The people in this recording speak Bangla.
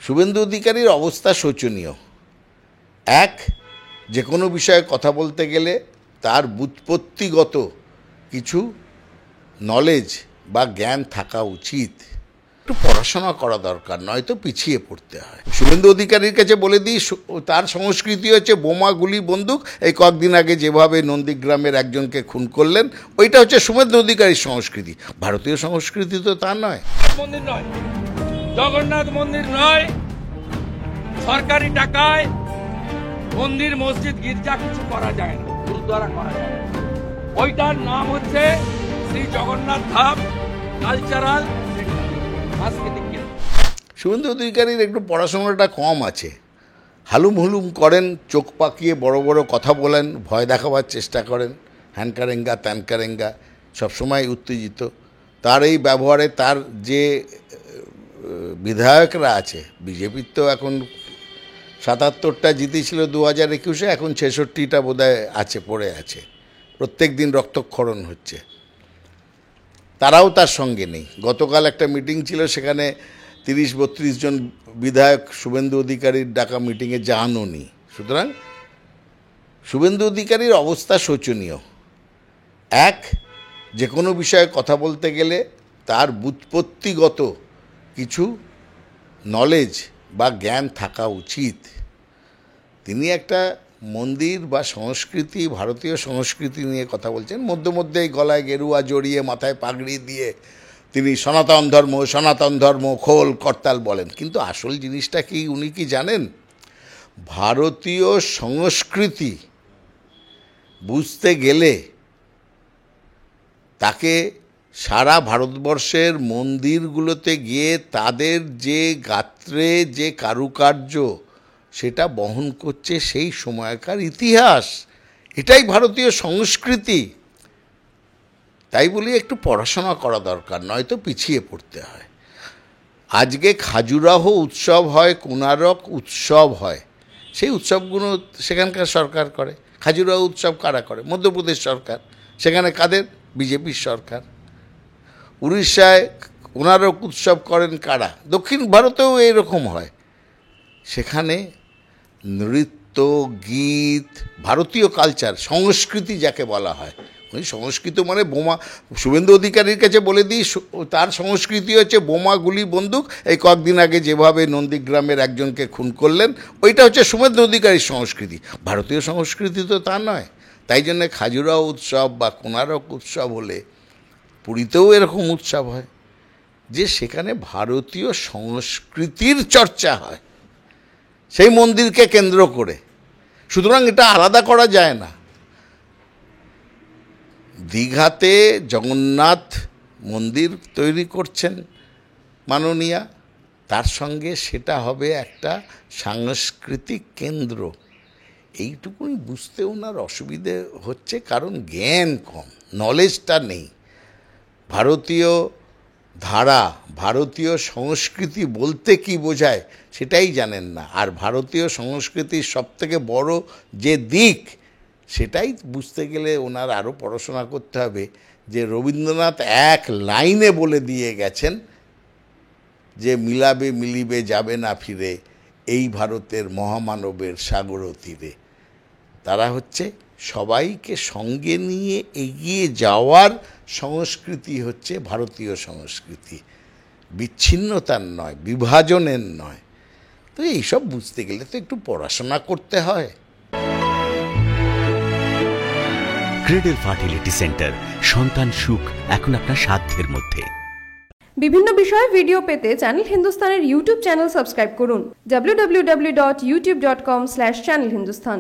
শুভেন্দু অধিকারীর অবস্থা শোচনীয়। এক, যে কোনো বিষয়ে কথা বলতে গেলে তার ব্যুৎপত্তিগত কিছু নলেজ বা জ্ঞান থাকা উচিত, একটু পড়াশোনা করা দরকার, নয়তো পিছিয়ে পড়তে হয়। শুভেন্দু অধিকারীর কাছে বলে দিই, তার সংস্কৃতি হচ্ছে বোমা, গুলি, বন্দুক। এই কয়েকদিন আগে যেভাবে নন্দীগ্রামের একজনকে খুন করলেন, ওইটা হচ্ছে শুভেন্দু অধিকারীর সংস্কৃতি। ভারতীয় সংস্কৃতি তো তা নয়। মন্দির নয়, জগন্নাথ মন্দির নয়, সরকারি টাকায় মন্দির, মসজিদ, গির্জা কিছু করা যায় না, গুরুদ্বারা করা যায় না। ওইটার নাম হচ্ছে শ্রী জগন্নাথ ধাম কালচারাল সাংস্কৃতিক কেন্দ্র। শুভেন্দু অধিকারীর একটু পড়াশোনাটা কম আছে। হালুম হুলুম করেন, চোখ পাকিয়ে বড় বড় কথা বলেন, ভয় দেখাবার চেষ্টা করেন, হ্যান কারেঙ্গা ত্যান কারেঙ্গা, সবসময় উত্তেজিত। তার এই ব্যবহারে তার যে বিধায়করা আছে, বিজেপির তো এখন ৭৭টা জিতেছিল 2021-এ, এখন ৬৬টা বোধহয় আছে, পড়ে আছে, প্রত্যেক দিন রক্তক্ষরণ হচ্ছে। তারাও তার সঙ্গে নেই। গতকাল একটা মিটিং ছিল, সেখানে ৩০-৩২ জন বিধায়ক শুভেন্দু অধিকারীর ডাকা মিটিংয়ে যানও নি। সুতরাং শুভেন্দু অধিকারীর অবস্থা শোচনীয়। এক, যে কোনো বিষয়ে কথা বলতে গেলে তার ব্যুৎপত্তিগত কিছু নলেজ বা জ্ঞান থাকা উচিত। তিনি একটা মন্দির বা সংস্কৃতি, ভারতীয় সংস্কৃতি নিয়ে কথা বলছেন, মধ্যে মধ্যে গলায় গেরুয়া জড়িয়ে মাথায় পাগড়ি দিয়ে তিনি সনাতন ধর্ম খোল করতাল বলেন। কিন্তু আসল জিনিসটা কি উনি কি জানেন? ভারতীয় সংস্কৃতি বুঝতে গেলে তাকে সারা ভারতবর্ষের মন্দিরগুলোতে গিয়ে তাদের যে গাত্রে যে কারুকার্য, সেটা বহন করছে সেই সময়কার ইতিহাস। এটাই ভারতীয় সংস্কৃতি। তাই বলি একটু পড়াশোনা করা দরকার, নয়তো পিছিয়ে পড়তে হয়। আজকে খাজুরাহ উৎসব হয়, কোনারক উৎসব হয়, সেই উৎসবগুলো সেখানকার সরকার করে। খাজুরাহ উৎসব কারা করে? মধ্যপ্রদেশ সরকার। সেখানে কাদের? বিজেপির সরকার। উড়িষ্যায় কোনারক উৎসব করেন কারা? দক্ষিণ ভারতেও এরকম হয়। সেখানে নৃত্য, গীত, ভারতীয় কালচার, সংস্কৃতি যাকে বলা হয়, ওই সংস্কৃতি মানে বোমা। শুভেন্দু অধিকারীর কাছে বলে দিই, তার সংস্কৃতি হচ্ছে বোমা, গুলি, বন্দুক। এই কয়েকদিন আগে যেভাবে নন্দীগ্রামের একজনকে খুন করলেন, ওইটা হচ্ছে শুভেন্দু অধিকারীর সংস্কৃতি। ভারতীয় সংস্কৃতি তো তা নয়। তাই জন্যে খাজুরাহ উৎসব বা কোনারক উৎসব হলে, পুরীতেও এরকম উৎসব হয়, যে সেখানে ভারতীয় সংস্কৃতির চর্চা হয় সেই মন্দিরকে কেন্দ্র করে। সুতরাং এটা আলাদা করা যায় না। দীঘাতে জগন্নাথ মন্দির তৈরি করছেন মাননীয়া, তার সঙ্গে সেটা হবে একটা সাংস্কৃতিক কেন্দ্র। এইটুকুনি বুঝতে ওনার অসুবিধে হচ্ছে, কারণ জ্ঞান কম, নলেজটা নেই। ভারতীয় ধারা, ভারতীয় সংস্কৃতি বলতে কি বোঝায় সেটাই জানেন না। আর ভারতীয় সংস্কৃতির সবথেকে বড় যে দিক, সেটাই বুঝতে গেলে ওনার আরও পড়াশোনা করতে হবে। যে রবীন্দ্রনাথ এক লাইনে বলে দিয়ে গেছেন যে মিলাবে মিলিবে যাবে না ফিরে, এই ভারতের মহামানবের সাগর তীরে। তারা হচ্ছে সবাইকে সঙ্গে নিয়ে এগিয়ে যাওয়ার সংস্কৃতি হচ্ছে ভারতীয় সংস্কৃতি, বিচ্ছিন্নতার নয়, বিভাজনের নয়। তো এইসব বুঝতে গেলে তো একটু পড়াশোনা করতে হয়। ক্রেডেল ফার্টিলিটি সেন্টার, সন্তান সুখ এখন আপনার সাধ্যের মধ্যে। বিভিন্ন বিষয়ে ভিডিও পেতে চ্যানেল হিন্দুস্তানের ইউটিউব চ্যানেল সাবস্ক্রাইব করুন www.youtube.com/channelhindustan।